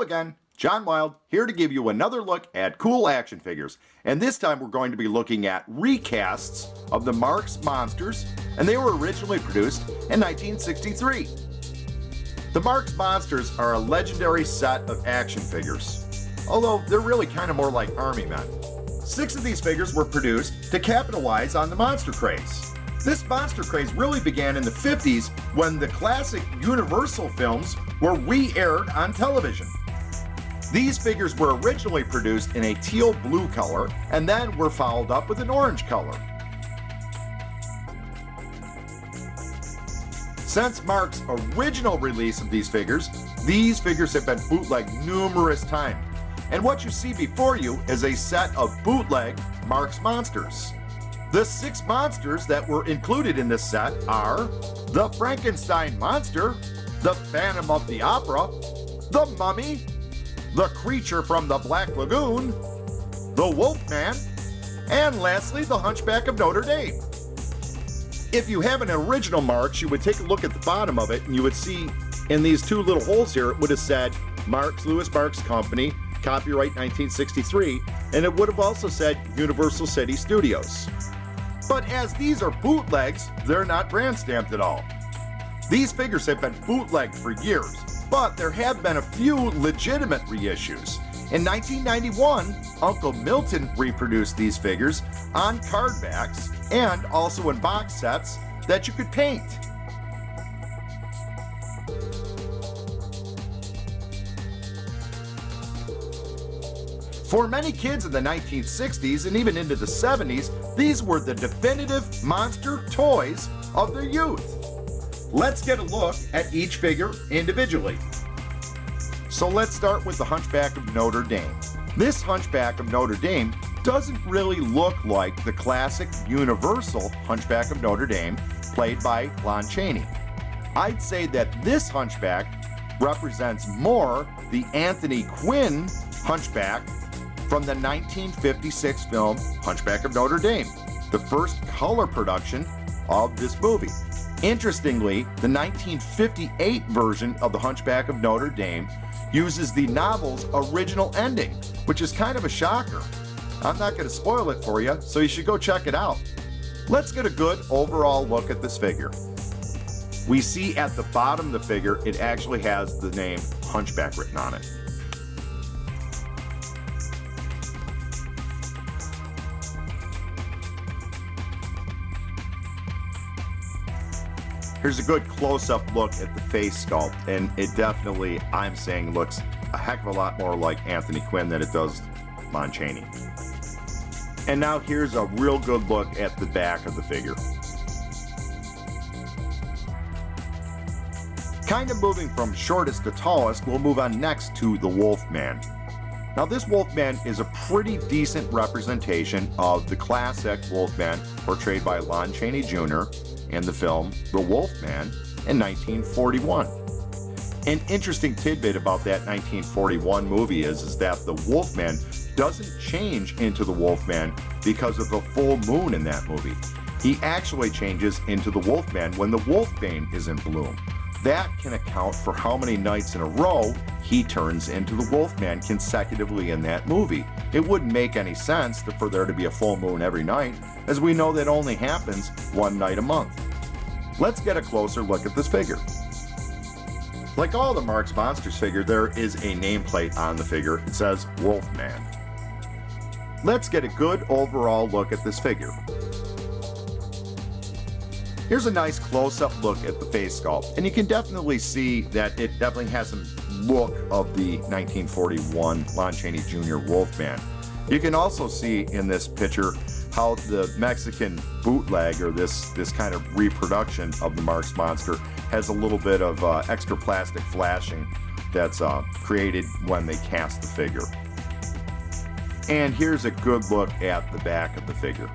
again, John Wild, here to give you another look at cool action figures. And this time we're going to be looking at recasts of the Marx monsters, and they were originally produced in 1963. The Marx monsters are a legendary set of action figures, although they're really kind of more like army men. 6 of these figures were produced to capitalize on the monster craze. This monster craze really began in the 50s when the classic Universal films were re-aired on television. These figures were originally produced in a teal blue color and then were followed up with an orange color. Since Marx's original release of these figures have been bootlegged numerous times. And what you see before you is a set of bootleg Marx monsters. The 6 monsters that were included in this set are the Frankenstein monster, the Phantom of the Opera, the Mummy, the Creature from the Black Lagoon, the Wolfman, and lastly the Hunchback of Notre Dame. If you have an original Marx, you would take a look at the bottom of it and you would see in these 2 little holes here it would have said Marx Lewis Marx Company, copyright 1963, and it would have also said Universal City Studios. But as these are bootlegs, they're not brand stamped at all. These figures have been bootlegged for years, but there have been a few legitimate reissues. In 1991, Uncle Milton reproduced these figures on card backs and also in box sets that you could paint. For many kids in the 1960s and even into the 70s, these were the definitive monster toys of their youth. Let's get a look at each figure individually. So let's start with the Hunchback of Notre Dame. This Hunchback of Notre Dame doesn't really look like the classic Universal Hunchback of Notre Dame played by Lon Chaney. I'd say that this Hunchback represents more the Anthony Quinn Hunchback from the 1956 film Hunchback of Notre Dame, the first color production of this movie. Interestingly, the 1958 version of the Hunchback of Notre Dame uses the novel's original ending, which is kind of a shocker. I'm not going to spoil it for you, so you should go check it out. Let's get a good overall look at this figure. We see at the bottom of the figure, it actually has the name Hunchback written on it. Here's a good close-up look at the face sculpt, and it definitely, I'm saying, looks a heck of a lot more like Anthony Quinn than it does Lon Chaney. And now here's a real good look at the back of the figure. Kind of moving from shortest to tallest, we'll move on next to the Wolfman. Now this Wolfman is a pretty decent representation of the classic Wolfman portrayed by Lon Chaney Jr. in the film The Wolfman in 1941. An interesting tidbit about that 1941 movie is that the Wolfman doesn't change into the Wolfman because of the full moon in that movie. He actually changes into the Wolfman when the Wolfbane is in bloom. That can account for how many nights in a row he turns into the Wolfman consecutively in that movie. It wouldn't make any sense for there to be a full moon every night, as we know that only happens one night a month. Let's get a closer look at this figure. Like all the Marx Monsters figure, there is a nameplate on the figure. It says Wolfman. Let's get a good overall look at this figure. Here's a nice close-up look at the face sculpt, and you can definitely see that it definitely has some look of the 1941 Lon Chaney Jr. Wolfman. You can also see in this picture how the Mexican bootleg, or this kind of reproduction of the Marx monster, has a little bit of extra plastic flashing that's created when they cast the figure. And here's a good look at the back of the figure.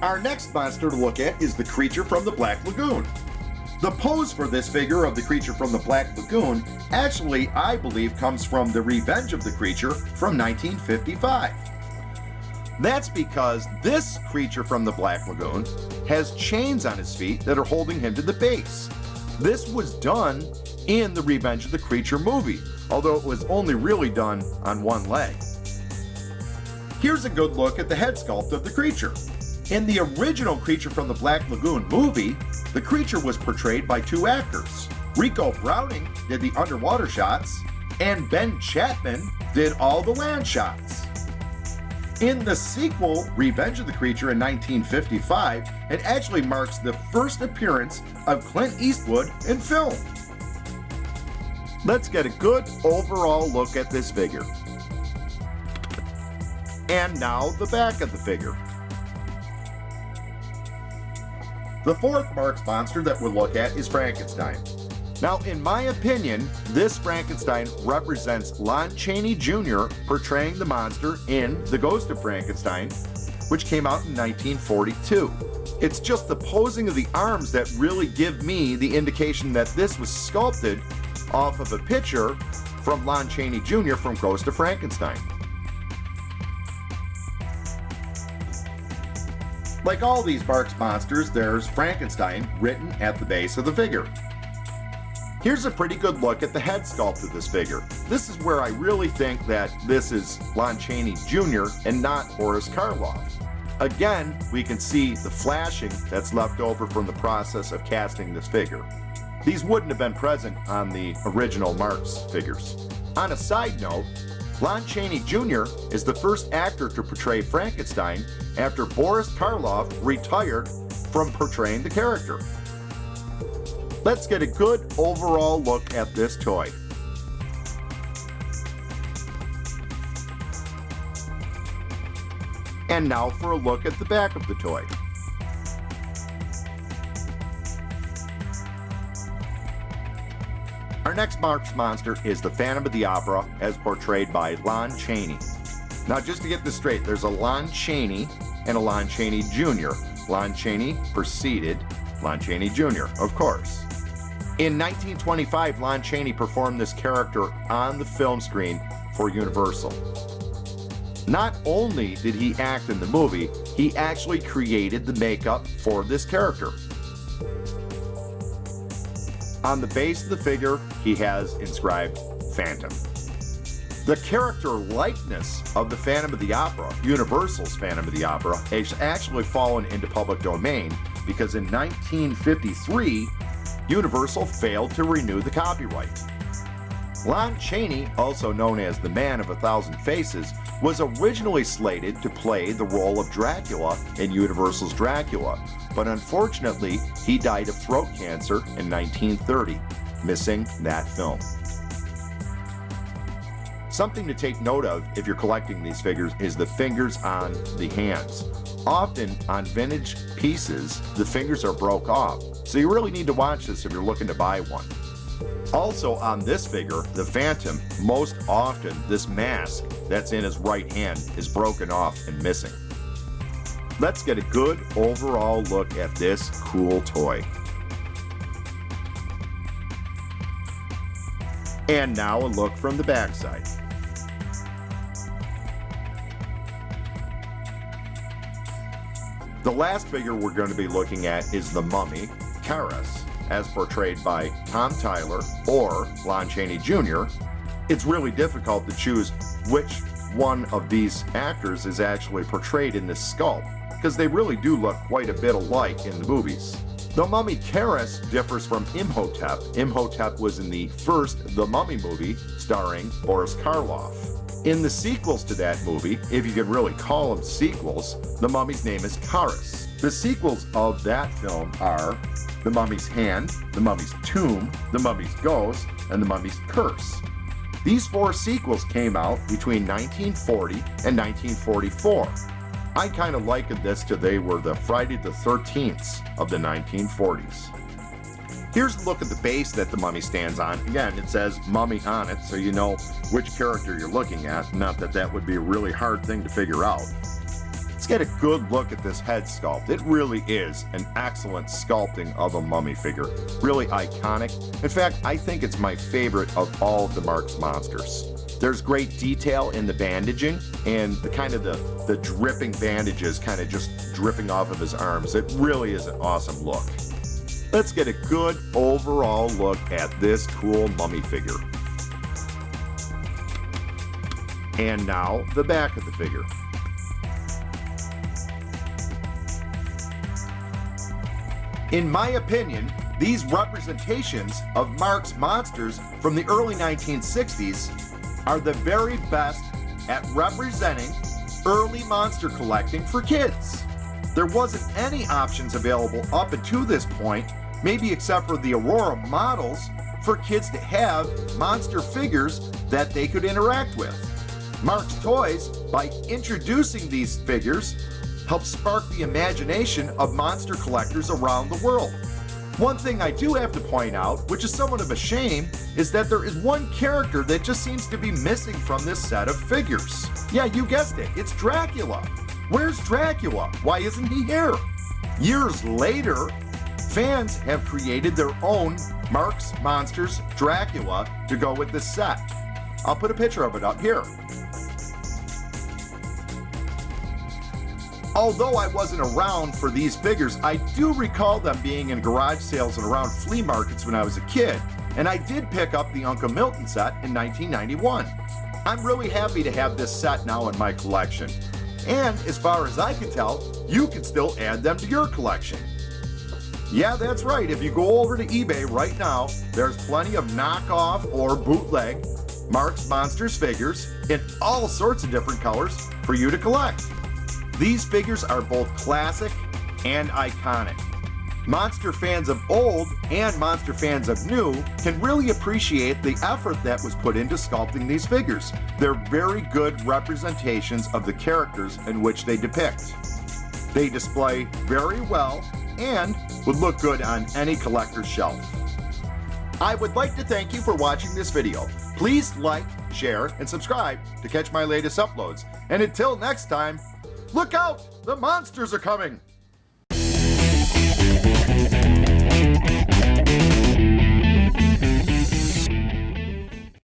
Our next monster to look at is the Creature from the Black Lagoon. The pose for this figure of the Creature from the Black Lagoon actually, I believe, comes from The Revenge of the Creature from 1955. That's because this Creature from the Black Lagoon has chains on his feet that are holding him to the base. This was done in the Revenge of the Creature movie, although it was only really done on one leg. Here's a good look at the head sculpt of the creature. In the original Creature from the Black Lagoon movie, the creature was portrayed by two actors. Rico Browning did the underwater shots, and Ben Chapman did all the land shots. In the sequel, Revenge of the Creature in 1955, it actually marks the first appearance of Clint Eastwood in film. Let's get a good overall look at this figure. And now the back of the figure. The fourth Marx monster that we'll look at is Frankenstein. Now, in my opinion, this Frankenstein represents Lon Chaney Jr. portraying the monster in The Ghost of Frankenstein, which came out in 1942. It's just the posing of the arms that really give me the indication that this was sculpted off of a picture from Lon Chaney Jr. from Ghost of Frankenstein. Like all these Marx monsters, there's Frankenstein written at the base of the figure. Here's a pretty good look at the head sculpt of this figure. This is where I really think that this is Lon Chaney Jr. and not Boris Karloff. Again, we can see the flashing that's left over from the process of casting this figure. These wouldn't have been present on the original Marx figures. On a side note, Lon Chaney Jr. is the first actor to portray Frankenstein after Boris Karloff retired from portraying the character. Let's get a good overall look at this toy. And now for a look at the back of the toy. Our next Marx monster is the Phantom of the Opera, as portrayed by Lon Chaney. Now, just to get this straight, there's a Lon Chaney and a Lon Chaney Jr. Lon Chaney preceded Lon Chaney Jr., of course. In 1925, Lon Chaney performed this character on the film screen for Universal. Not only did he act in the movie, he actually created the makeup for this character. On the base of the figure, he has inscribed Phantom. The character likeness of the Phantom of the Opera, Universal's Phantom of the Opera, has actually fallen into public domain because in 1953, Universal failed to renew the copyright. Lon Chaney, also known as the Man of a Thousand Faces, was originally slated to play the role of Dracula in Universal's Dracula, but unfortunately, he died of throat cancer in 1930, missing that film. Something to take note of if you're collecting these figures is the fingers on the hands. Often on vintage pieces, the fingers are broke off, so you really need to watch this if you're looking to buy one. Also on this figure, the Phantom, most often this mask that's in his right hand is broken off and missing. Let's get a good overall look at this cool toy. And now a look from the backside. The last figure we're going to be looking at is the Mummy, Karras, as portrayed by Tom Tyler or Lon Chaney Jr. It's really difficult to choose which one of these actors is actually portrayed in this sculpt, because they really do look quite a bit alike in the movies. The Mummy Karras differs from Imhotep. Imhotep was in the first The Mummy movie starring Boris Karloff. In the sequels to that movie, if you could really call them sequels, the mummy's name is Karras. The sequels of that film are The Mummy's Hand, The Mummy's Tomb, The Mummy's Ghost, and The Mummy's Curse. These four sequels came out between 1940 and 1944. I kind of likened this to they were the Friday the 13th of the 1940s. Here's a look at the base that the mummy stands on. Again, it says Mummy on it, so you know which character you're looking at. Not that that would be a really hard thing to figure out. Let's get a good look at this head sculpt. It really is an excellent sculpting of a mummy figure. Really iconic. In fact, I think it's my favorite of all of the Marx monsters. There's great detail in the bandaging and the kind of the dripping bandages kind of just dripping off of his arms. It really is an awesome look. let's get a good overall look at this cool mummy figure. And now the back of the figure. In my opinion, these representations of Marx monsters from the early 1960s are the very best at representing early monster collecting for kids. There wasn't any options available up until this point, maybe except for the Aurora models, for kids to have monster figures that they could interact with. Marx Toys, by introducing these figures, helped spark the imagination of monster collectors around the world. One thing I do have to point out, which is somewhat of a shame, is that there is one character that just seems to be missing from this set of figures. Yeah, you guessed it, it's Dracula. Where's Dracula? Why isn't he here? Years later, fans have created their own Marx Monsters Dracula to go with this set. I'll put a picture of it up here. Although I wasn't around for these figures, I do recall them being in garage sales and around flea markets when I was a kid, and I did pick up the Uncle Milton set in 1991. I'm really happy to have this set now in my collection, and as far as I can tell, you can still add them to your collection. Yeah, that's right, if you go over to eBay right now, there's plenty of knockoff or bootleg Marx Monsters figures in all sorts of different colors for you to collect. These figures are both classic and iconic. Monster fans of old and monster fans of new can really appreciate the effort that was put into sculpting these figures. They're very good representations of the characters in which they depict. They display very well and would look good on any collector's shelf. I would like to thank you for watching this video. Please like, share, and subscribe to catch my latest uploads. And until next time, look out! The monsters are coming!